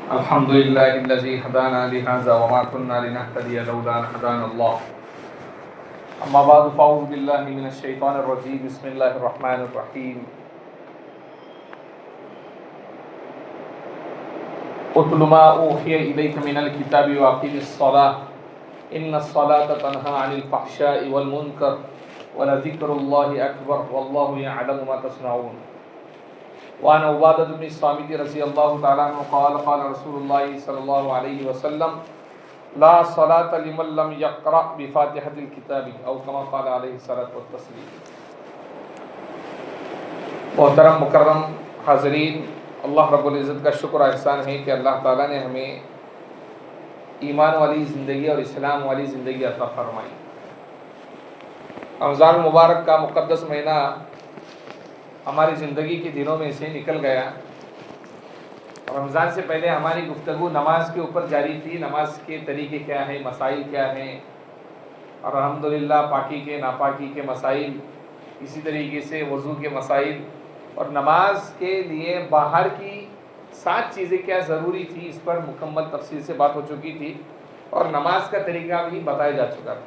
الحمد لله الذي هدانا لهذا وما كنا لنهتدي لولا أن هدانا الله. أما بعد فأعوذ بالله من الشيطان الرجيم. بسم الله الرحمن الرحيم. اتل ما أوحي إليك من الكتاب وأقم الصلاة إن الصلاة تنهى عن الفحشاء والمنكر ولذكر الله أكبر والله يعلم ما تصنعون. وعن عبادة بن الصامت رضي الله تعالى عنه قال قال رسول الله صلى الله عليه وسلم لا صلاة لمن لم يقرأ بفاتحة الكتاب أو كما قال عليه الصلاة والتسليم. محترم مکرم حاضرین، اللہ رب العزت کا شکر احسان ہے کہ اللہ تعالیٰ نے ہمیں ایمان والی زندگی اور اسلام والی زندگی عطا فرمائی. رمضان المبارک کا مقدس مہینہ ہماری زندگی کے دنوں میں سے نکل گیا. رمضان سے پہلے ہماری گفتگو نماز کے اوپر جاری تھی. نماز کے طریقے کیا ہیں، مسائل کیا ہیں، اور الحمدللہ پاکی کے ناپاکی کے مسائل، اسی طریقے سے وضو کے مسائل، اور نماز کے لیے باہر کی 7 چیزیں کیا ضروری تھی، اس پر مکمل تفصیل سے بات ہو چکی تھی اور نماز کا طریقہ بھی بتایا جا چکا تھا.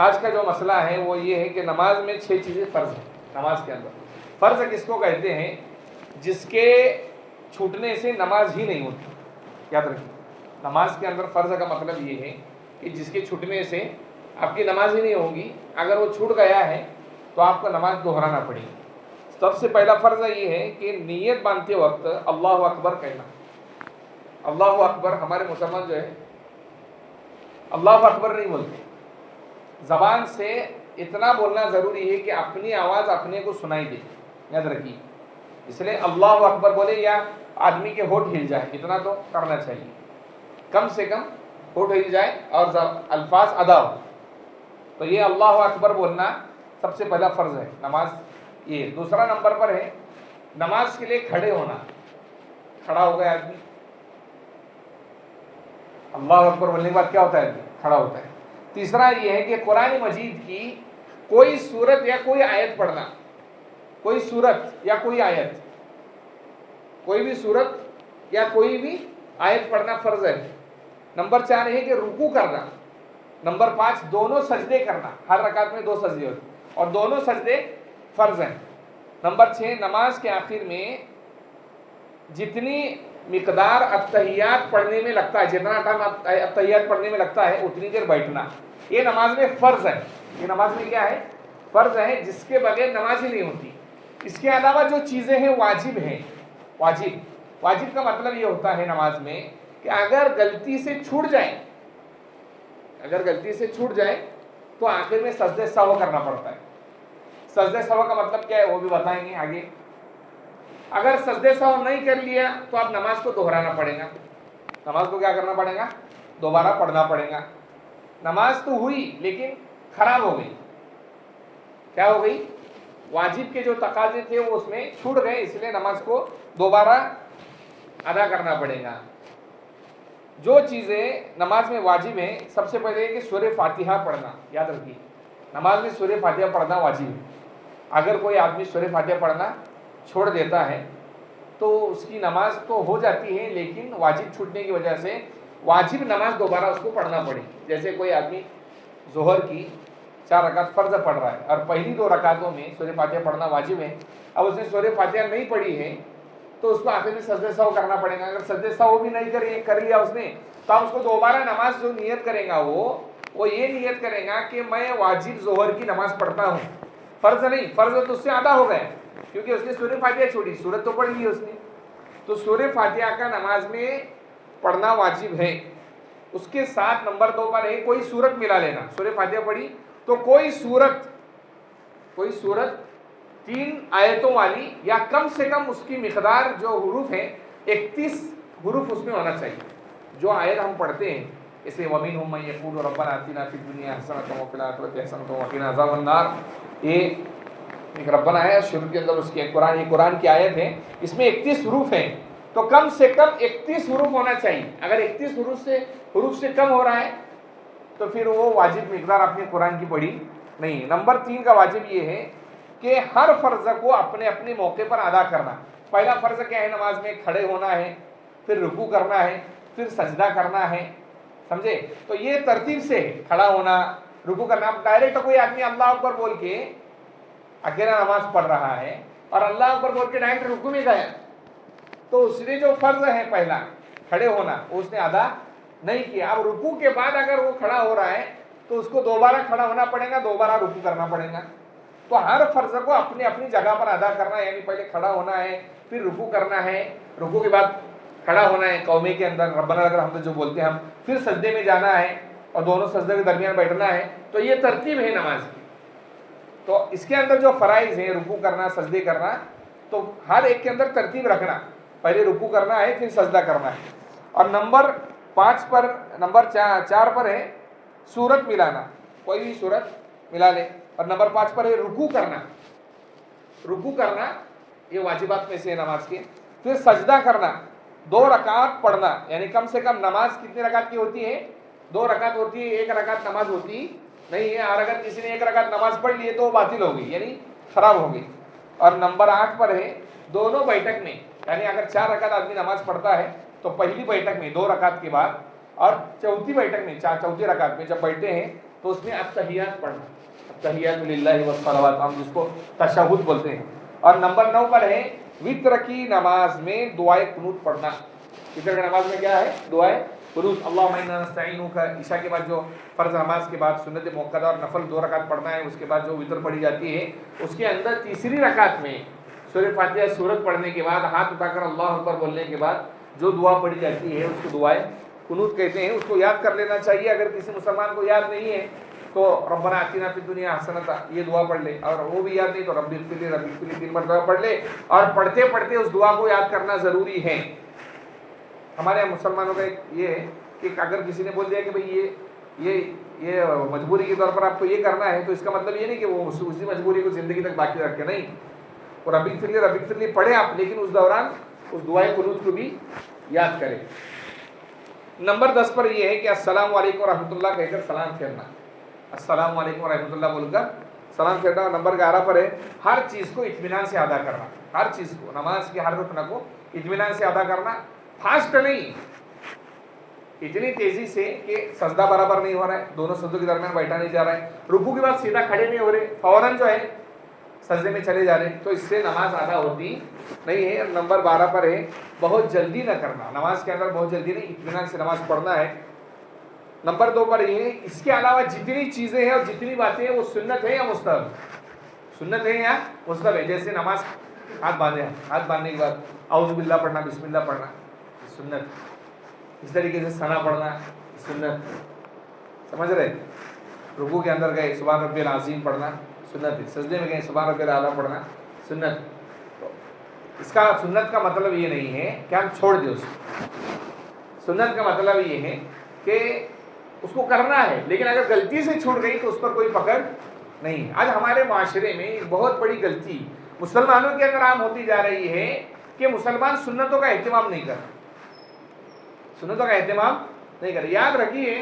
آج کا جو مسئلہ ہے وہ یہ ہے کہ نماز میں 6 چیزیں فرض ہیں. نماز کے اندر فرض کس کو کہتے ہیں؟ جس کے چھوٹنے سے نماز ہی نہیں ہوتی. یاد رکھیے، نماز کے اندر فرض کا مطلب یہ ہے کہ جس کے چھوٹنے سے آپ کی نماز ہی نہیں ہوگی. اگر وہ چھوٹ گیا ہے تو آپ کو نماز دہرانا پڑے گی. سب سے پہلا فرض یہ ہے کہ نیت باندھتے وقت اللہ اکبر کہنا. اللہ اکبر، ہمارے مسلمان جو ہے اللہ اکبر نہیں بولتے. زبان سے اتنا بولنا ضروری ہے کہ اپنی آواز اپنے کو سنائی دے. یاد رکھیے، اس لیے اللہ اکبر بولے یا آدمی کے ہونٹ ہل جائے، اتنا تو کرنا چاہیے. کم سے کم ہونٹ ہل جائے اور الفاظ ادا ہو. تو یہ اللہ اکبر بولنا سب سے پہلا فرض ہے نماز. یہ دوسرا نمبر پر ہے نماز کے لیے کھڑے ہونا. کھڑا ہو گیا آدمی، اللہ اکبر بولنے کے بعد کیا ہوتا ہے؟ آدمی کھڑا ہوتا ہے. تیسرا یہ ہے کہ قرآن مجید کی کوئی سورت یا کوئی آیت پڑھنا. کوئی سورت یا کوئی آیت، کوئی بھی سورت یا کوئی بھی آیت پڑھنا فرض ہے. نمبر 4 ہے کہ رکوع کرنا. نمبر 5 دونوں سجدے کرنا. ہر رکعت میں 2 سجدے ہوتے اور دونوں سجدے فرض ہیں. نمبر 6 نماز کے آخر میں جتنی مقدار اتحیات پڑھنے میں لگتا ہے، جتنا ٹائم اتحیات پڑھنے میں لگتا ہے اتنی دیر بیٹھنا. یہ نماز میں فرض ہے. یہ نماز میں کیا ہے؟ فرض ہے، جس کے بغیر نماز ہی نہیں ہوتی. اس کے علاوہ جو چیزیں ہیں واجب ہیں. واجب کا مطلب یہ ہوتا ہے نماز میں کہ اگر غلطی سے چھوٹ جائے تو آخر میں سجدہ سہو کرنا پڑتا ہے. سجدہ سہو کا مطلب کیا ہے وہ بھی بتائیں گے آگے. اگر سجدہ سہو نہیں کر لیا تو آپ نماز کو دہرانا پڑے گا. نماز کو کیا کرنا پڑے گا؟ دوبارہ پڑھنا پڑے گا. نماز تو ہوئی لیکن خراب ہو گئی. کیا ہو گئی؟ واجب کے جو تقاضے تھے وہ اس میں چھوٹ گئے، اس لیے نماز کو دوبارہ ادا کرنا پڑے گا. جو چیزیں نماز میں واجب ہیں، سب سے پہلے کہ سورہ فاتحہ پڑھنا. یاد رکھیے، نماز میں سورہ فاتحہ پڑھنا واجب ہے. اگر کوئی آدمی سورہ فاتحہ پڑھنا چھوڑ دیتا ہے تو اس کی نماز تو ہو جاتی ہے، لیکن واجب چھوٹنے کی وجہ سے واجب نماز دوبارہ اس کو پڑھنا پڑے. جیسے کوئی آدمی ظہر کی 4 رکعت فرض پڑھ رہا ہے اور پہلی 2 رکعتوں میں سورہ فاتحہ پڑھنا واجب ہے. اب اس نے سورہ فاتحہ نہیں پڑھی ہے تو اس کو آخر میں سجدہ سہو کرنا پڑے گا. اگر سجدہ سہو بھی نہیں کر لیا اس نے تو اس کو دوبارہ نماز جو نیت کرے گا وہ یہ نیت کرے گا کہ میں واجب ظہر کی نماز پڑھتا ہوں. فرض نہیں، فرض تو اس سے ادا ہو گیا کیونکہ اس نے سورہ فاتحہ چھوڑی. سورت تو پڑھ لی اس نے. تو سورہ فاتحہ کا نماز میں پڑھنا واجب ہے. اس کے ساتھ نمبر 2 پر ہے کوئی سورت ملا لینا. سورہ فاتحہ پڑھی تو کوئی سورت 3 آیتوں والی یا کم سے کم اس کی مقدار جو حروف ہیں 31 حروف اس میں ہونا چاہیے. جو آیت ہم پڑھتے ہیں اس لیے وَمِنْهُمْ مَن يَقُولُ رَبَّنَا آتِنَا فِي الدُّنْيَا حَسَنَةً وَفِي الْآخِرَةِ حَسَنَةً وَقِنَا عَذَابَ النَّارِ. یہ ایک ربنا ہے شروع کے اندر، اس کے قرآن کی آیت ہے، اس میں 31 حروف ہیں. تو کم سے کم 31 حروف ہونا چاہیے. اگر 31 حروف سے کم ہو رہا ہے تو پھر وہ واجب مقدار اپنے قرآن کی پڑھی نہیں. نمبر 3 کا واجب یہ ہے کہ ہر فرض کو اپنے اپنے موقع پر ادا کرنا. پہلا فرض کیا ہے؟ نماز میں کھڑے ہونا ہے. फिर रुकू करना है, फिर सजदा करना है, समझे। तो ये तरतीब से है, खड़ा होना, रुकू करना। अब डायरेक्ट कोई आदमी अल्लाह अकबर बोल के अकेला नमाज पढ़ रहा है और अल्लाह अकबर बोल के डायरेक्ट रुकू में गया, तो उसने जो फर्ज है पहला खड़े होना वो उसने अदा नहीं किया। अब रुकू के बाद अगर वो खड़ा हो रहा है तो उसको दोबारा खड़ा होना पड़ेगा, दोबारा रुकू करना पड़ेगा। तो हर फर्ज को अपनी अपनी जगह पर अदा करना है, यानी पहले खड़ा होना है, फिर रुकू करना है, रुकू के बाद खड़ा होना है कौमे के अंदर रब्बना लकल हम्द जो बोलते हैं हम, फिर सजदे में जाना है और दोनों सजदे के दरमियान बैठना है। तो ये तरतीब है नमाज की। तो इसके अंदर जो फराइज हैं, रुकू करना, सजदे करना, तो हर एक के अंदर तरतीब रखना, पहले रुकू करना है, फिर सजदा करना है। और नंबर 5 पर, नंबर 4 पर है सूरत मिलाना, कोई भी सूरत मिला ले। और नंबर 5 पर है रुकू करना, रुकू करना ये वाजिबात में से है नमाज के। फिर सजदा करना, 2 रकात पढ़ना, यानी कम से कम नमाज कितने रकात की होती है? 2 रकात होती है, 1 रकात नमाज होती नहीं है। और अगर किसी ने 1 रकात नमाज पढ़ ली है तो वो बातिल हो गई, यानी खराब हो गई। और नंबर 8 पर है दोनों बैठक में, यानी अगर 4 रकात आदमी नमाज पढ़ता है तो पहली बैठक में 2 रकात के बाद और चौथी बैठक में, चौथी रकात में जब बैठे हैं तो उसमें अत्तहियात पढ़ना, अत्तहियातु लिल्लाहि वस्सलावात, हम जिसको तशहुद बोलते हैं। और नंबर 9 पर है वित्र की नमाज में दुआए कुनूत पढ़ना। वित्र की नमाज में क्या है? दुआए कुनूत। अल्लाहुम्मा इन्ना नस्तईनुका, ईशा के बाद जो फर्ज नमाज के बाद सुन्नत मुअक्कदा और नफल 2 रकात पढ़ना है, उसके बाद जो वित्र पढ़ी जाती है उसके अंदर तीसरी रकात में सूरह फातिहा सूरत पढ़ने के बाद हाथ उठाकर अल्लाह अकबर बोलने के बाद जो दुआ पढ़ी जाती है उसको दुआए कुनूत कहते हैं। उसको याद कर लेना चाहिए। अगर किसी मुसलमान को याद नहीं है तो रब्बना आतिना फिद दुनिया हसनता ये दुआ पढ़ ले, और वो भी याद नहीं तो रब्बी इग़फिरली 3 मरतबा पढ़ ले। और पढ़ते पढ़ते उस दुआ को याद करना ज़रूरी है। हमारे यहाँ मुसलमानों का एक ये है कि अगर किसी ने बोल दिया कि भाई ये मजबूरी के तौर पर आपको ये करना है, तो इसका मतलब ये नहीं कि वो उसी मजबूरी को ज़िंदगी तक बाकी रखे, नहीं। और रब्बी इग़फिरली पढ़े आप, लेकिन उस दौरान उस दुआए कुनूत को भी याद करें। नंबर 10 पर यह है कि अस्सलामु अलैकुम रहमतुल्लाह कहकर सलाम फेरना, अस्सलामु अलैकुम रहमतुल्लाह बोलकर सलाम फेरना। नंबर 11 पर है हर चीज़ को इत्मीनान से अदा करना, हर चीज़ को, नमाज के हर रुकन को इत्मीनान से अदा करना। फास्ट नहीं, इतनी तेज़ी से कि सजदा बराबर नहीं हो रहा है, दोनों सजदों के दरमियान बैठा नहीं जा रहा है, रुकू के बाद सीधा खड़े नहीं हो रहे, फौरन जो है सजदे में चले जा रहे हैं, तो इससे नमाज अदा होती नहीं है। नंबर 12 पर है बहुत जल्दी न करना, नमाज के अंदर बहुत जल्दी नहीं, इत्मीनान से नमाज पढ़ना है। नंबर 2 पर ये है इसके अलावा जितनी चीज़ें हैं और जितनी बातें हैं वो सुन्नत है या मुस्तहब, सुन्नत है या मुस्तहब है। जैसे नमाज हाथ बांधने के बाद औज़ु बिल्लाह पढ़ना, बिस्मिल्लाह पढ़ना, सुन्नत। इस तरीके से सना पढ़ना, सुन्नत, समझ रहे। रुकू के अंदर गए सुभान रब्बियल अज़ीम पढ़ना, सुन्नत है। सजदे में गए सुभान रब्बियल आला पढ़ना, सुन्नत। तो इसका सुन्नत का मतलब ये नहीं है कि हम छोड़ दें उसको, सुन्नत का मतलब ये है कि उसको करना है, लेकिन अगर गलती से छूट गई तो उस पर कोई पकड़ नहीं। आज हमारे माशरे में एक बहुत बड़ी गलती मुसलमानों के अंदर आम होती जा रही है कि मुसलमान सुन्नतों का एहतमाम नहीं कर, सुन्नतों का एहतमाम नहीं कर। याद रखिए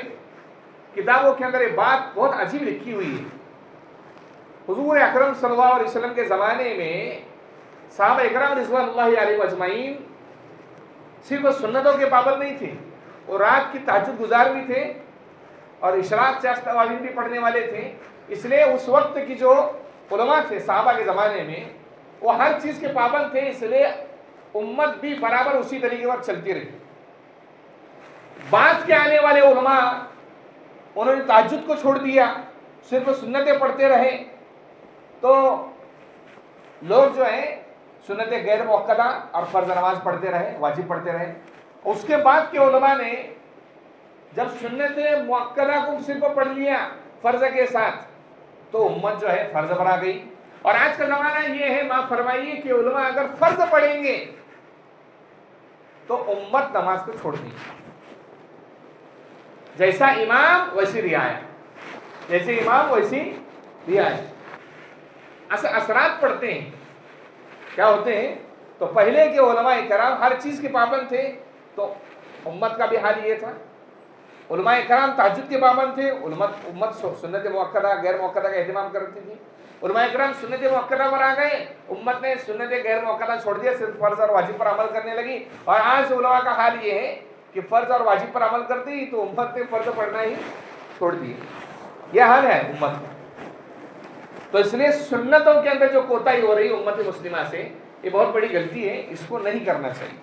किताबों के अंदर एक बात बहुत अजीब लिखी हुई है। हुजूर अकरम सल्लल्लाहु अलैहि वसल्लम के ज़माने में सहाबा इकराम रिज़वानुल्लाहि अलैहिम अजमईन सिर्फ सुन्नतों के पाबंद नहीं थे, वो रात की तहज्जुद गुजार भी थे और इशराक चार तवावीन भी पढ़ने वाले थे। इसलिए उस वक्त की जो उलमा थे सहाबा के ज़माने में वो हर चीज़ के पाबंद थे, इसलिए उम्मत भी बराबर उसी तरीके पर चलती रही। बाद के आने वाले उलमा उन्होंने तहज्जुद को छोड़ दिया, सिर्फ सुन्नतें पढ़ते रहे, तो लोग जो है सुन्नतें गैर मुअक्कदा और फ़र्ज़ नमाज पढ़ते रहे, वाजिब पढ़ते रहे। उसके बाद के उलमा ने जब सुन्नतें मुअक्कदा को सिर्फ पढ़ लिया फ़र्ज़ के साथ, तो उम्मत जो है फ़र्ज़ पर आ गई। और आज का ज़माना ये है, माफ़ फरमाइए, कि उलमा अगर फ़र्ज़ पढ़ेंगे तो उम्मत नमाज को छोड़ देगी। जैसा इमाम वैसी रियाया, जैसे इमाम वैसी रियाया। असरात पढ़ते हैं, क्या होते हैं? तो पहले के उलमाए कराम हर चीज़ के पाबंद थे, तो उम्मत का भी हाल ये था। उलमाए कराम तहज्जुद के पाबंद थे, उम्मत सुन्नत मुअक्कदा गैर मुअक्कदा का एहतमाम करती थी। उलमा इकराम सुन्नत मुअक्कदा पर आ गए, उम्मत ने सुन्नत गैर मुअक्कदा छोड़ दिया, सिर्फ फर्ज और वाजिब पर अमल करने लगी। और आज उलमा का हाल ये है कि फर्ज और वाजिब पर अमल करती तो उम्मत ने फर्ज पढ़ना ही छोड़ दिया। यह हाल है उम्मत का। तो इसलिए सुन्नतों के अंदर जो कोताही हो रही है उम्मत मुस्लिमा से, ये बहुत बड़ी गलती है, इसको नहीं करना चाहिए।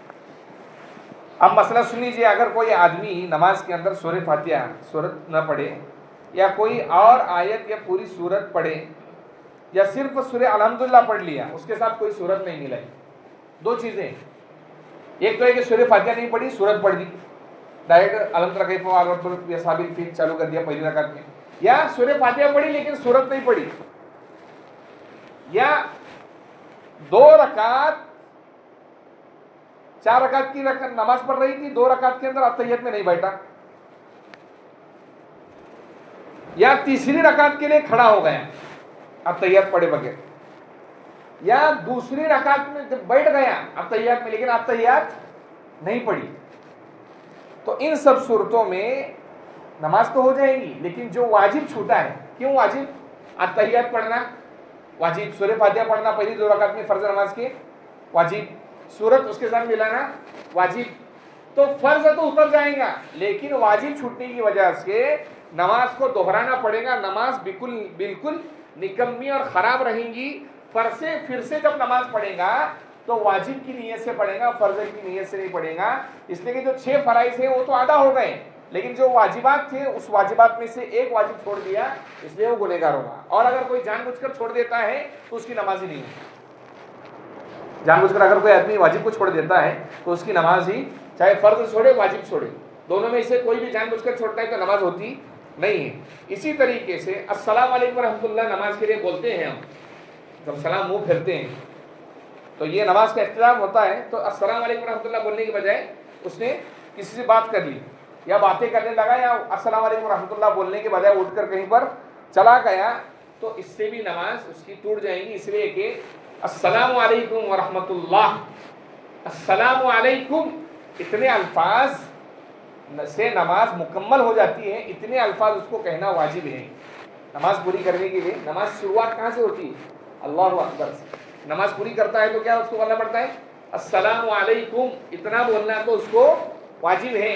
अब मसला सुन लीजिए, अगर कोई आदमी नमाज के अंदर सूरह फातिहा सूरत न पढ़े या कोई और आयत या पूरी सूरत पढ़े या सिर्फ सूरह अल्हम्दुलिल्लाह पढ़ लिया, उसके साथ कोई सूरत नहीं मिलाई, दो चीज़ें, एक तो है कि सूरह फातिहा नहीं पढ़ी, सूरत पढ़ दी, डायरेक्ट अलम तरा कैफ व रब्बुल साबिल फीक चालू कर दिया पहली रकात में, या सूरह फातिहा पढ़ी लेकिन सूरत नहीं पढ़ी, या 2 रकात 4 रकात की नमाज पढ़ रही थी, 2 रकात के अंदर अत्तहियत में नहीं बैठा, या तीसरी रकात के लिए खड़ा हो गया अत्तहियत पढ़े बगैर, या दूसरी रकात में बैठ गया अत्तहियत में लेकिन अत्तहियत नहीं पढ़ी, तो इन सब सूरतों में नमाज तो हो जाएगी लेकिन जो वाजिब छूटा है, क्यों वाजिब? अत्तहियत पढ़ना वाजिब, सूरह फातिहा पढ़ना पहली 2 रकात में फर्ज नमाज के वाजिब, सूरत उसके साथ मिलाना वाजिब, तो फर्ज तो उतर जाएगा लेकिन वाजिब छूटने की वजह से नमाज को दोहराना पड़ेगा। नमाज बिल्कुल निकम्मी और ख़राब रहेंगी। फिर से जब नमाज पढ़ेगा तो वाजिब की नीयत से पढ़ेगा, फर्ज की नीयत से नहीं पढ़ेगा, इसलिए कि जो 6 फराइज़ है वो तो अदा हो गए लेकिन जो वाजिबात थे उस वाजिबात में से एक वाजिब छोड़ दिया, इसलिए वो गुनहगार होगा। और अगर कोई जानबूझकर छोड़ देता है तो उसकी नमाज ही नहीं है। जानबूझकर अगर कोई आदमी वाजिब को छोड़ देता है तो उसकी नमाज ही, चाहे फर्ज छोड़े वाजिब छोड़े, दोनों में से कोई भी जानबूझकर छोड़ता है तो नमाज होती नहीं है। इसी तरीके से अस्सलाम वालेकुम रहमतुल्लाह नमाज के लिए बोलते हैं हम, जब सलाम मुँह फेरते हैं तो ये नमाज का इख्तिलाम होता है, तो अस्सलाम वालेकुम रहमतुल्लाह बोलने के बजाय उसने किसी से बात कर ली या बातें करने लगा या अस्सलाम वालेकुम रहमतुल्लाह बोलने के बजाय उठकर कहीं पर चला गया, तो इससे भी नमाज उसकी टूट जाएगी। इसलिए कि अस्सलामु अलैकुम व रहमतुल्लाह, अस्सलामु अलैकुम, इतने अल्फाज से नमाज मुकम्मल हो जाती है, इतने अल्फाज उसको कहना वाजिब है नमाज पूरी करने के लिए। नमाज शुरुआत कहाँ से होती है? अल्लाहु अकबर से। नमाज पूरी करता है तो क्या उसको बोलना पड़ता है? अस्सलामु अलैकुम, इतना बोलना तो उसको वाजिब है।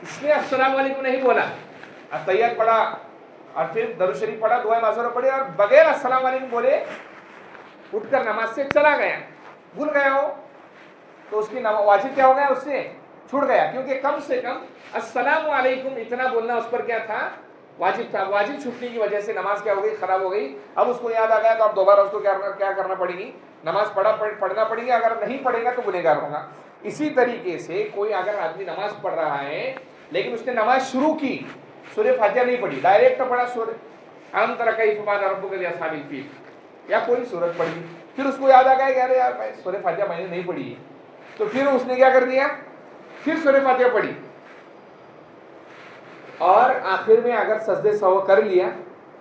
इसलिए अस्सलामु अलैकुम नहीं बोला, अत्तहियत पढ़ा और फिर दरूद शरीफ पढ़ा, दुआ मासूरा पढ़ी और बगैर अस्सलामु अलैकुम बोले उठकर नमाज से चला गया, भूल गया हो तो उसकी वाजिब क्या हो गया? उससे छूट गया, क्योंकि कम से कम अस्सलामु अलैकुम इतना बोलना उस पर क्या था? वाजिब था। वाजिब छूटने की वजह से नमाज क्या हो गई? खराब हो गई। अब उसको याद आ गया तो अब दोबारा उसको क्या करना पड़ेगी? नमाज पढ़ना पड़ेगी, अगर नहीं पढ़ेगा तो गुनहगार होगा। इसी तरीके से कोई अगर आदमी नमाज पढ़ रहा है लेकिन उसने नमाज शुरू की, सूरह फातिहा नहीं पढ़ी, डायरेक्ट पढ़ा सूरह अलम तरा कैफ व रब्बुल साबिल फीक या कोई सूरत पढ़ी, फिर उसको याद आ गया कि अरे यार भाई सूरह फातिहा मैंने नहीं पढ़ी है, तो फिर उसने क्या कर दिया? फिर सूरह फातिहा पढ़ी और आखिर में अगर सजदे सहव कर लिया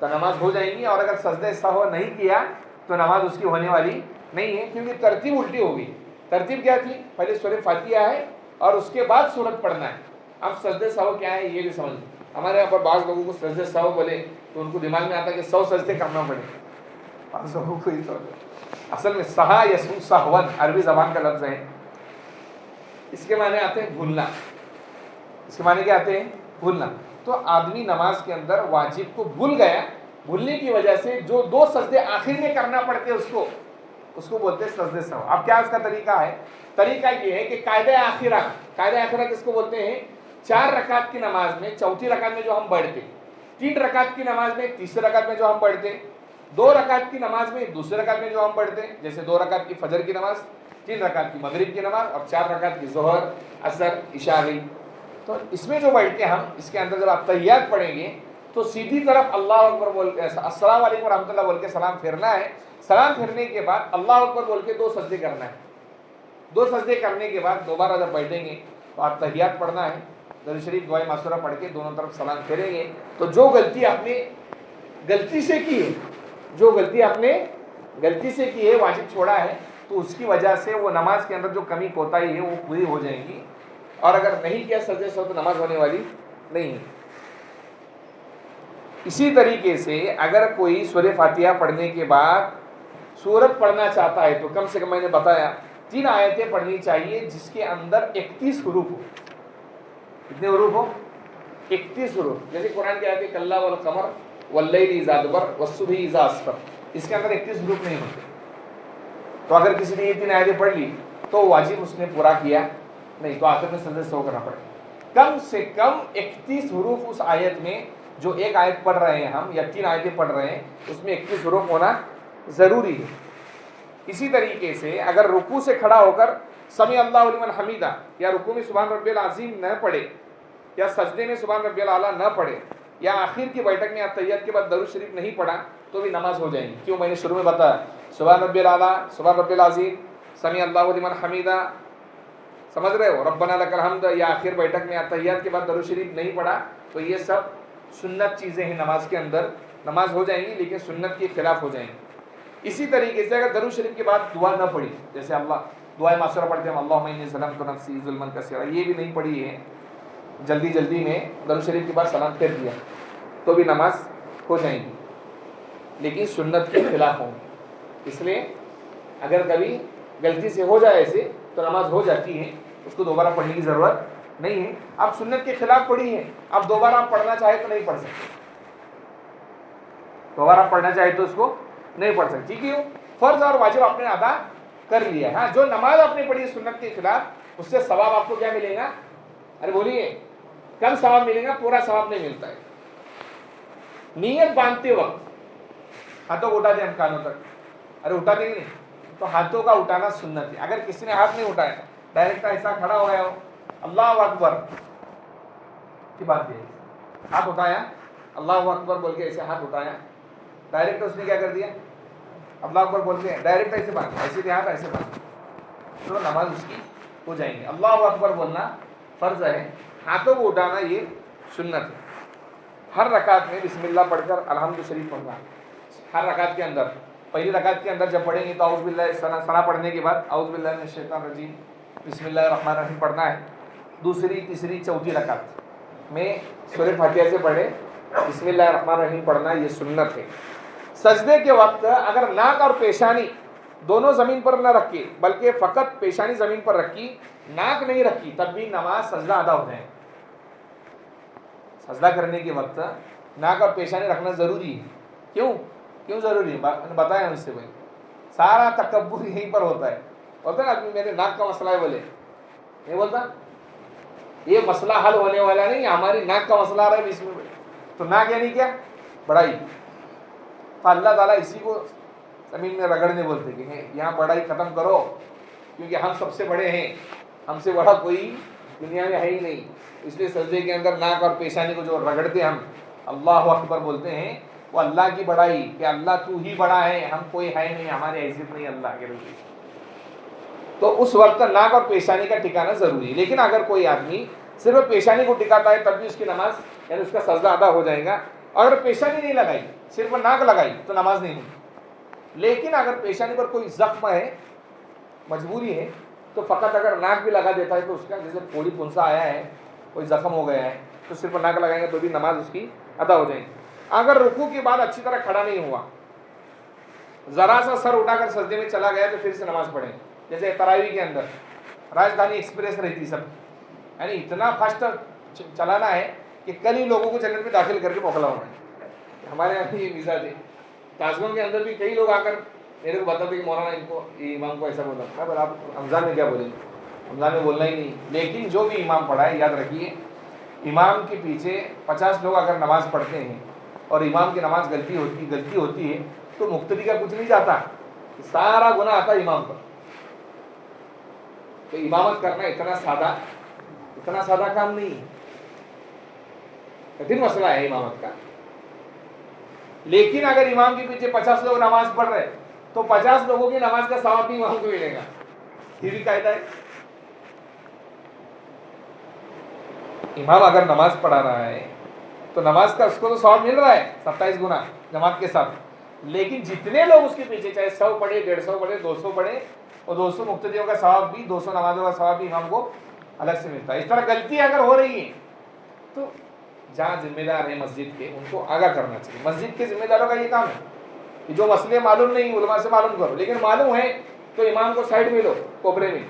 तो नमाज हो जाएगी, और अगर सजदे सहव नहीं किया तो नमाज उसकी होने वाली नहीं है, क्योंकि तरतीब उल्टी होगी। तरतीब क्या थी? पहले सूरह फातिहा है और उसके बाद सूरत पढ़ना है। अब सजदे सहव क्या है ये भी समझ। हमारे यहाँ पर बाज़ लोगों को सजदे सहव बोले तो उनको दिमाग में आता है कि 100 सजदे करना पड़े। बाज़ लोगों को ही असल में सहा यसू सहवन अरबी ज़बान का लफ्ज़ है, इसके माने आते हैं भूलना। इसके माने क्या आते हैं? भूलना। तो आदमी नमाज के अंदर वाजिब को भूल गया, भूलने की वजह से जो 2 सजदे आखिर में करना पड़ते उसको बोलते हैं सजदे सहव। अब क्या उसका तरीका है? तरीका ये है कि कायदे आखिरा किसको बोलते हैं? 4 रकात की नमाज में चौथी रकात में जो हम पढ़ते, 3 रकात की नमाज में तीसरी रकात में जो हम पढ़ते, 2 रकात की नमाज में दूसरे रकात में जो हम पढ़ते, जैसे 2 रकात की फजर की नमाज, 3 रकात की मगरिब की नमाज और 4 रकात की ज़ोहर असर इशा गई। तो इसमें जो बैठ के हम इसके अंदर जब आप तहियात पढ़ेंगे तो सीधी तरफ अल्लाह अकबर बोल के अस्सलाम वालेकुम रहमतुल्लाह बोल के सलाम फेरना है। सलाम फेरने के बाद अल्लाह अकबर बोल के 2 सजदे करना है। 2 सजदे करने के बाद दोबारा जब बैठेंगे तो आप तहियात पढ़ना है, दरूद शरीफ दुआ मासूरा पढ़ के दोनों तरफ सलाम फेरेंगे। तो जो गलती आपने गलती से की है, जो गलती आपने गलती से की है, वाजिब छोड़ा है, तो उसकी वजह से वो नमाज के अंदर जो कमी कोताही है वो पूरी हो जाएगी, और अगर नहीं किया सजदे सहव तो नमाज होने वाली नहीं है। اسی طریقے سے اگر کوئی سورہ فاتحہ پڑھنے کے بعد سورت پڑھنا چاہتا ہے تو کم سے کم میں نے بتایا 3 آیتیں پڑھنی چاہیے جس کے اندر 31 حروف ہو. کتنے حروف ہو؟ 31 حروف. جیسے قرآن کی آیت ہے کلا والقمر واللیل اذا ادبر والصبح اذا اسفر، اس کے اندر 31 حروف نہیں ہوتے. تو اگر کسی نے یہ 3 آیتیں پڑھ لی تو واجب اس نے پورا کیا نہیں، تو آخر میں سجدے سو کرنا پڑے. کم سے کم 31 حروف اس آیت میں، جو ایک آیت پڑھ رہے ہیں ہم یا 3 آیتیں پڑھ رہے ہیں اس میں 31 حروف ہونا ضروری ہے. اسی طریقے سے اگر رکوع سے کھڑا ہو کر سمیع اللہ لمن حمیدہ یا رکوع میں سبحان ربی العظیم نہ پڑھے یا سجدے میں سبحان ربی الاعلیٰ نہ پڑھے یا آخر کی بیٹھک میں تحیت کے بعد درود شریف نہیں پڑھا تو بھی نماز ہو جائے گی. کیوں؟ میں نے شروع میں بتایا سبحان ربی الاعلیٰ، سبحان ربی العظیم، سمیع اللہ لمن حمیدہ، سمجھ رہے ہو، ربنا لک الحمد، یا آخر بیٹھک میں تحیات کے بعد درود شریف نہیں پڑھا تو یہ سب سنت چیزیں ہیں نماز کے اندر، نماز ہو جائیں گی لیکن سنت کے خلاف ہو جائیں گی. اسی طریقے سے اگر درود شریف کے بعد دعا نہ پڑھی، جیسے اللہ دعائے معصورہ پڑھتے ہیں اللہم انی ظلمت نفسی ظلما کثیرا، یہ بھی نہیں پڑھی ہے، جلدی میں درود شریف کے بعد سلام پھیر دیا تو بھی نماز ہو جائیں گی لیکن سنت کے خلاف ہوں گی. اس لیے اگر کبھی غلطی سے ہو جائے ایسے تو نماز ہو جاتی ہے، اس کو دوبارہ پڑھنے کی ضرورت نہیں ہے. اب سنت کے خلاف پڑھی ہے، اب دوبارہ آپ پڑھنا چاہے تو نہیں پڑھ سکتے، دوبارہ پڑھنا چاہے تو اس کو نہیں پڑھ سکتے. کیوں؟ فرض اور واجب آپ نے ادا کر لیا. ہاں، جو نماز آپ نے پڑھی سنت کے خلاف اس سے ثواب آپ کو کیا ملے گا؟ ارے بولیے، کم ثواب ملے گا، پورا ثواب نہیں ملتا ہے. نیت باندھتے وقت ہاتھوں کو اٹھا دیں ہم کانوں تک، ارے اٹھا دیں گے تو ہاتھوں کا اٹھانا سنت ہے. اگر کسی نے ہاتھ نہیں اٹھایا، ڈائریکٹ ایسا کھڑا ہو گیا ہو اللہ اکبر کی بات ہے، ہاتھ اٹھایا اللہ اکبر بول کے ایسے ہاتھ اٹھایا، ڈائریکٹ اس نے کیا کر دیا اللہ اکبر بول کے ڈائریکٹ ایسے باندھا، ایسے بھی ہاتھ ایسے باندھا تو نماز اس کی ہو جائیں گی. اللہ اکبر بولنا فرض ہے، ہاتھوں کو اٹھانا یہ سنت ہے. ہر رکعت میں بسم اللہ پڑھ کر الحمد شریف پڑھنا. ہر رکعت کے اندر، پہلی رکعت کے اندر جب پڑھیں گے تو اعوذ باللہ ثنا پڑھنے کے بعد اعوذ باللہ من الشیطان الرجیم بسم اللہ الرحمن الرحیم پڑھنا ہے. دوسری، تیسری، چوتھی رکعت میں سورہ فاتحہ سے پڑھے بسم اللہ الرحمن الرحیم پڑھنا، یہ سنت ہے. سجدے کے وقت اگر ناک اور پیشانی دونوں زمین پر نہ رکھی بلکہ فقط پیشانی زمین پر رکھی، ناک نہیں رکھی، تب بھی نماز سجدہ ادا ہو جائے. سجدہ کرنے کے وقت ناک اور پیشانی رکھنا ضروری ہے. کیوں ضروری ہے؟ بتایا ہم اس سے. بھائی سارا تکبر یہیں پر ہوتا ہے. ہوتا ہے نا آدمی میرے ناک کا مسئلہ ہے بولے، نہیں بولتا یہ مسئلہ حل ہونے والا نہیں، ہماری ناک کا مسئلہ آ رہا ہے بیچ میں. تو ناک یعنی کیا؟ بڑائی. تو اللہ تعالیٰ اسی کو زمین میں رگڑنے بولتے کہ یہاں بڑائی ختم کرو کیونکہ ہم سب سے بڑے ہیں، ہم سے بڑا کوئی دنیا میں ہے ہی نہیں. اس لیے سجدے کے اندر ناک اور پیشانی کو جو رگڑتے ہم اللہ اکبر بولتے ہیں وہ اللہ کی بڑائی کہ اللہ تو ہی بڑا ہے، ہم کوئی ہے نہیں، ہماری حیثیت نہیں اللہ کے رضی. تو اس وقت ناک اور پیشانی کا ٹھکانا ضروری ہے. لیکن اگر کوئی آدمی صرف پیشانی کو ٹکاتا ہے تب بھی اس کی نماز یعنی اس کا سجدہ ادا ہو جائے گا. اگر پیشانی نہیں لگائی، صرف ناک لگائی تو نماز نہیں ہوگی. لیکن اگر پیشانی پر کوئی زخم ہے، مجبوری ہے، تو فقط اگر ناک بھی لگا دیتا ہے تو اس کا جیسے پوڑی پھنسا آیا ہے، کوئی زخم ہو گیا ہے تو صرف ناک لگائیں گے تو بھی نماز اس کی ادا ہو جائے گی. اگر رکوع کے بعد اچھی طرح کھڑا نہیں ہوا، ذرا سا سر اٹھا کر سجدے میں چلا گیا تو پھر سے نماز پڑھیں. جیسے تراویح کے اندر راجدھانی ایکسپریس رہتی سب، یعنی اتنا فاسٹ چلانا ہے کہ کل ہی لوگوں کو جنت میں داخل کر کے موکلا ہونا ہے. ہمارے یہاں یہ مزاج ہے. تاجگنج کے اندر بھی کئی لوگ آ کر میرے کو بتاتے کہ مولانا ان کو یہ امام کو ایسا بولا. میں بولا آپ رمضان میں کیا بولیں گے؟ رمضان میں بولنا ہی نہیں. لیکن جو بھی امام پڑھائے یاد رکھیے، امام کے پیچھے 50 لوگ اگر نماز پڑھتے ہیں اور امام کی نماز غلطی ہوتی ہے تو مقتدی کا کچھ نہیں جاتا، سارا گناہ آتا ہے امام پر. تو امامت کرنا اتنا سادہ کام نہیں ہے، کٹھن مسئلہ ہے امامت کا. لیکن اگر امام کے پیچھے 50 لوگ نماز پڑھ رہے تو 50 لوگوں کی نماز کا ثواب بھی امام کو ملے گا. یہ بھی قاعدہ ہے. امام اگر نماز پڑھا رہا ہے تو نماز کا اس کو تو ثواب مل رہا ہے 27 گنا جماعت کے ساتھ. لیکن جتنے لوگ اس کے پیچھے چاہے 100 پڑھے، 150 پڑھے، 200 پڑھے، اور 200 مقتدیوں کا ثواب بھی، 200 نمازوں کا ثواب بھی امام کو الگ سے ملتا ہے. اس طرح غلطی اگر ہو رہی ہے تو जहाँ जिम्मेदार है मस्जिद के उनको आगाह करना चाहिए। मस्जिद के जिम्मेदारों का ये काम है कि जो मसले मालूम नहीं उलमा से मालूम करो, लेकिन मालूम है तो इमाम को साइड में लो, कोपरे में,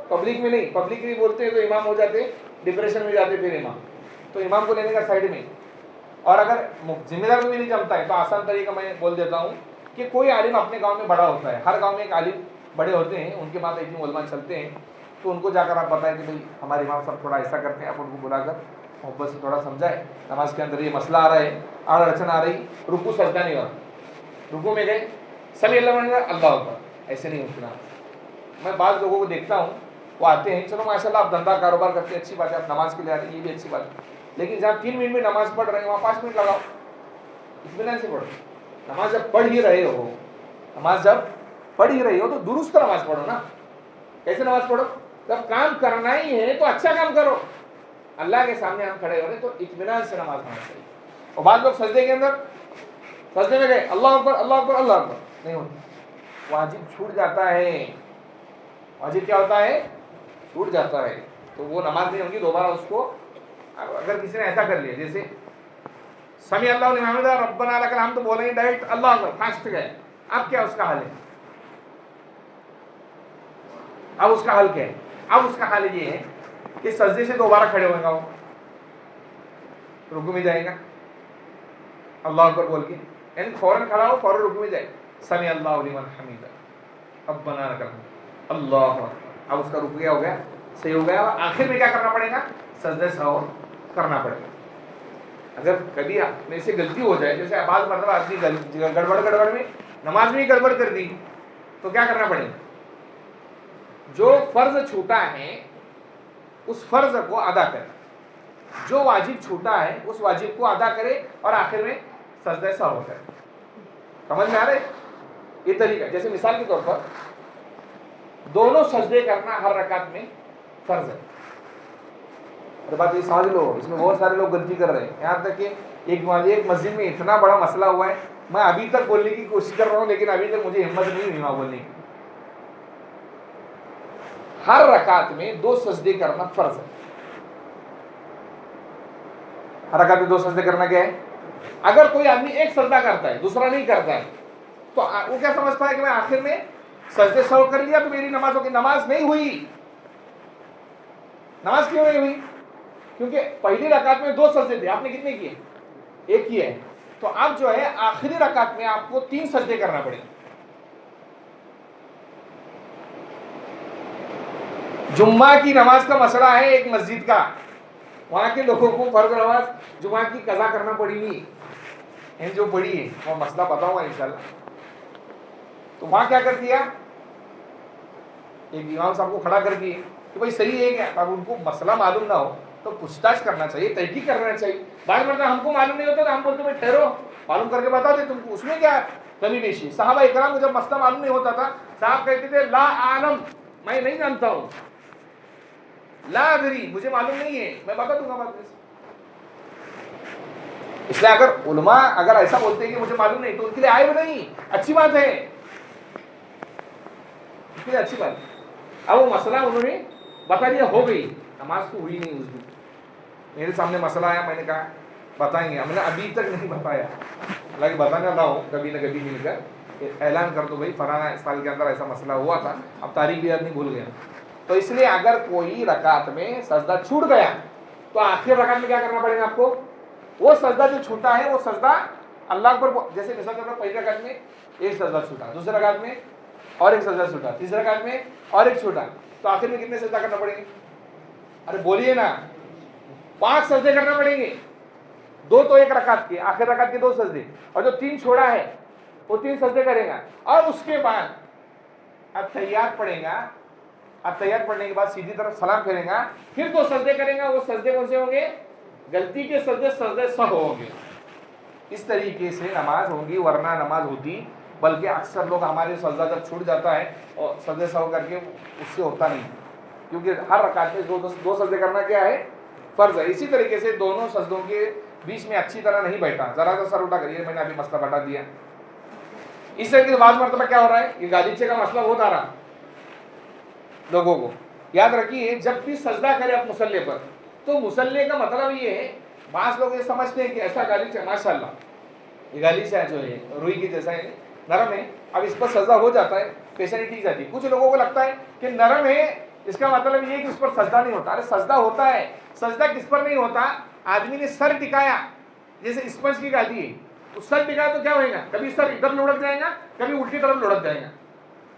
पब्लिक में नहीं। पब्लिक में बोलते हैं तो इमाम हो जाते, डिप्रेशन में जाते फिर इमाम, तो इमाम को लेने का साइड में। और अगर जिम्मेदार को भी नहीं जमता है तो आसान तरीका मैं बोल देता हूँ कि कोई आलिम अपने गांव में बड़ा होता है, हर गांव में एक आलिम बड़े होते हैं, उनके बाद एक उलमा चलते हैं, तो उनको जाकर आप बताएं कि भाई हमारे इमाम साहब थोड़ा ऐसा करते हैं, आप उनको बुलाकर मोहब्बत से थोड़ा समझाए, नमाज के अंदर ये मसला आ रहा है, आड़ अड़चन आ रही, रुकू सजदा नहीं हुआ, रुकू में गए सभी अल्लाह अकबर, ऐसे नहीं होती नमाज। मैं बाज़ लोगों को देखता हूँ वो आते हैं, चलो माशाल्लाह आप धंधा कारोबार करते हैं, अच्छी बात है, आप नमाज के लिए आते हैं, ये भी अच्छी बात है, लेकिन जहाँ 3 मिनट में नमाज पढ़ रहे हैं वहाँ 5 मिनट लगाओ, इत्मीनान से पढ़ो। नमाज जब पढ़ ही रहे हो, नमाज जब पढ़ ही रही हो तो दुरुस्त नमाज पढ़ो ना। कैसे नमाज पढ़ो? जब काम करना ही है तो अच्छा काम करो, अल्लाह के सामने हम खड़े हो रहे तो इत्मीनान से नमाज पढ़ना चाहिए। और बाद लोग सजदे के अंदर, सजदे में गए अल्लाह अकबर अल्लाह अकबर अल्लाह अकबर, नहीं होता, वाजिब छूट जाता है। वाजिब क्या होता है? छूट जाता है, तो वो नमाज नहीं होगी दोबारा उसको। अगर किसी ने ऐसा कर लिया, जैसे समी अल्लाहु लिमन हमिदा रब्बना लकल हम्द तो बोलेंगे डायरेक्ट अल्लाह अकबर, फास्ट गए, अब क्या उसका हाल है? अब उसका हाल क्या है? अब उसका हाल ये है कि सजदे से दोबारा खड़े होगा, वो रुकू में जाएगा अल्लाह अकबर बोल के, यानी फौरन खड़ा हो, फौरन रुकू में जाए, समी अल्लाहु लिमन हमिदा रब्बना लकल हम्द अल्लाह अकबर, अब उसका रुक गया, हो गया, सही हो गया। आखिर में क्या करना पड़ेगा? सजदे सहौ करना पड़ेगा। अगर कभी अपने से गलती हो जाए, जैसे आवाज मतलब आदमी गड़बड़ में नमाज में ही गड़बड़ कर दी, तो क्या करना पड़ेगा? जो फर्ज छूटा है उस फर्ज को अदा करे, जो वाजिब छूटा है उस वाजिब को अदा करे, और आखिर में सजदे सहौ करे। समझ में आ रहा है? ये तरीका, जैसे मिसाल के तौर पर दोनों सजदे करना हर रकात में फर्ज है। अरे बात ये समझ लो, इसमें बहुत सारे लोग गलती कर रहे हैं, यहाँ तक कि एक मस्जिद में इतना बड़ा मसला हुआ है, मैं अभी तक बोलने की कोशिश कर रहा हूँ, लेकिन अभी तक मुझे हिम्मत नहीं हुई वहाँ बोलने की। हर रकात में 2 सजदे करना फर्ज है। हर रकात में 2 सजदे करना क्या है? अगर कोई आदमी एक सजदा करता है दूसरा नहीं करता है, तो वो क्या समझता है कि मैं आखिर में सजदे सहौ कर लिया तो मेरी नमाज होगी। नमाज नहीं हुई। नमाज क्यों नहीं हुई? क्योंकि पहली रकात में 2 सजदे थे, आपने कितने किए? 1 किए है। तो अब जो है आखिरी रकात में आपको 3 सजदे करना पड़ेगा। जुम्मा की नमाज का मसला है एक मस्जिद का, वहां के लोगों को फर्ज नमाज जुम्मा की कज़ा करना पड़ेगी, जो पड़ी है वो मसला बताऊंगा इंशाल्लाह। तो वहां क्या कर दिया, एक इमाम साहब को खड़ा कर दिए कि भाई सही है क्या? अब उनको मसला मालूम ना हो तो पूछताछ करना चाहिए, तहकीक करना चाहिए। बार बार हमको मालूम नहीं होता तो हम बोलते भाई ठहरो, मालूम करके बताते तुमको, उसमें क्या कमी बेशी। साहबा इकराम को जब मसला मालूम नहीं होता था, साहब कहते थे ला आलम, मैं नहीं जानता हूँ, ला अदरी, मुझे मालूम नहीं है, मैं बता दूंगा बाद में। इसलिए अगर उलमा अगर ऐसा बोलते हैं कि मुझे मालूम नहीं, तो उनके लिए आए नहीं, अच्छी बात है, उसके लिए अच्छी बात है। अब वो मसला उन्होंने बता दिया, हो गई, नमाज तो हुई नहीं उस दिन। मेरे सामने मसला आया, मैंने कहा बताएंगे, हमने अभी तक नहीं बताया, हालांकि बताने वाला हूँ कभी न कभी मिलकर ऐलान कर दो भाई फलाना साल के अंदर ऐसा मसला हुआ था, अब तारीख भी याद नहीं, भूल गया। तो इसलिए अगर कोई रकात में सजदा छूट गया तो आखिर रकात में क्या करना पड़ेगा आपको? वो सजदा जो छूटा है वो सजदा अल्लाह पर, जैसे मिसाल के तौर पर पहली रकात में एक सजदा छूटा, दूसरी रकात में और एक सजदा छूटा, तीसरी रकात में और एक छूटा, तो आखिर में कितने सजदा करना पड़ेंगे? अरे बोलिए ना, 5 सजदे करना पड़ेंगे। 2 तो एक रकात के, आखिर रकात के 2 सजदे, और जो 3 छोड़ा है वो 3 सजदे करेगा। और उसके बाद अत्तहियात पढ़ेगा, अत्तहियात पढ़ने के बाद सीधी तरफ सलाम करेगा, फिर 2 सजदे करेगा। वो सजदे कौन से होंगे? गलती के सजदे, सजदे सहव होंगे। इस तरीके से नमाज होगी, वरना नमाज होती, बल्कि अक्सर लोग हमारे सजदा जब छूट जाता है और सजदे सहव करके उससे होता नहीं, क्योंकि हर रकात में 2 सजदे करना क्या है? फर्ज है। इसी तरीके से दोनों सजदों के बीच में अच्छी तरह नहीं बैठा, जरा सा सर उठा करिए, मैंने अभी मसला बता दिया। इस तरीके से बाद मरतबा क्या हो रहा है, ये गालीचे का मसला बहुत आ रहा लोगों को। याद रखिए, जब भी सजदा करें आप मुसल्ले पर, तो मुसल्ले का मतलब ये है بعض لوگ یہ سمجھتے ہیں کہ ایسا گالیچہ ماشاءاللہ یہ گالیچہ جو ہے روئی کے جیسا ہے نرم ہے، اب اس پر سجدہ ہو جاتا ہے پیشانی ٹھیک جاتی ہے. کچھ لوگوں کو لگتا ہے کہ نرم ہے اس کا مطلب یہ کہ اس پر سجدہ نہیں ہوتا. ارے سجدہ ہوتا ہے. سجدہ کس پر نہیں ہوتا؟ آدمی نے سر ٹکایا جیسے اسپنج کی گالی ہے، تو سر ٹکایا تو کیا ہوئے گا؟ کبھی سر ادھر لڑک جائے گا، کبھی الٹی طرف لڑک جائے گا،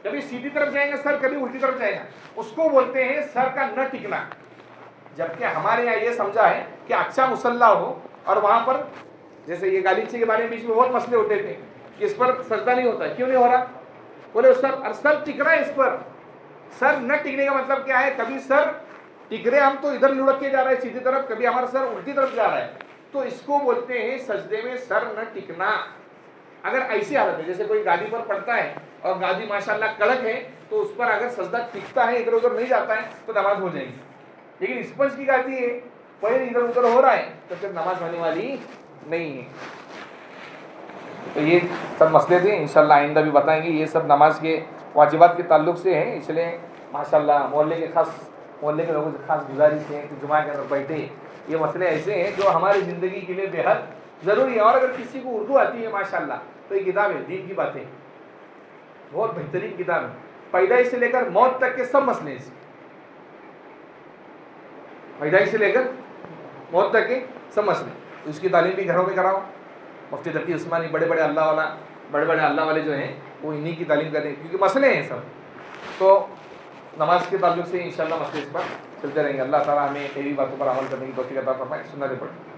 کبھی سیدھی طرف جائے گا سر، کبھی الٹی طرف جائے گا. اس کو بولتے ہیں سر کا نہ ٹکنا. جبکہ ہمارے یہاں یہ سمجھا ہے کہ اچھا مصلی ہو اور وہاں پر جیسے یہ گالیچے کے بارے میں بیچ میں بہت مسئلے ہوتے تھے کہ اس پر سجدہ نہیں ہوتا. کیوں نہیں ہو رہا؟ بولے سر ٹک رہا ہے اس پر. سر نہ ٹکنے کا مطلب کیا ہے؟ کبھی سر ٹک رہے ہم تو ادھر لڑک کے جا رہا ہے سیدھی طرف، کبھی ہمارا سر الٹی طرف جا رہا ہے، تو اس کو بولتے ہیں سجدے میں سر نہ ٹکنا. اگر ایسی حالت ہے جیسے کوئی گادی پر پڑتا ہے اور گادی ماشاءاللہ کڑک ہے تو اس پر اگر سجدہ ٹکتا ہے ادھر ادھر نہیں جاتا ہے تو نماز ہو جائے گی. لیکن اسپنج کی گادی ہے پیر ادھر ادھر ہو رہا ہے تو پھر نماز ہونے والی نہیں ہے. تو یہ سب مسئلے تھے، انشاءاللہ آئندہ بھی بتائیں گے. یہ سب نماز کے واجبات کے تعلق سے ہیں، اس لیے ماشاءاللہ محلے کے لوگوں سے خاص گزارش ہے کہ جمعہ کے اندر بیٹھے. یہ مسئلے ایسے ہیں جو ہماری زندگی کے لیے بے حد ضروری ہے. اور اگر کسی کو اردو آتی ہے ماشاءاللہ تو یہ کتاب ہے دین کی باتیں، بہت بہترین کتاب ہے. پیدائش سے لے کر موت تک کے سب مسئلے ہیں، پیدائش سے لے کر موت تک کے سب مسئلے. تو اس کی تعلیم بھی گھروں میں کراؤ. مفتی تقی عثمانی بڑے بڑے اللہ والے جو ہیں وہ انہی کی تعلیم کرتے ہیں کیونکہ مسئلے ہیں سب. تو نماز کے تعلق سے انشاءاللہ مسئلے اس پر چلتے رہیں گے. اللہ تعالیٰ ہمیں ایسی باتوں پر عمل کرنے کی توفیق عطا فرمائے. سنتیں پڑھیں.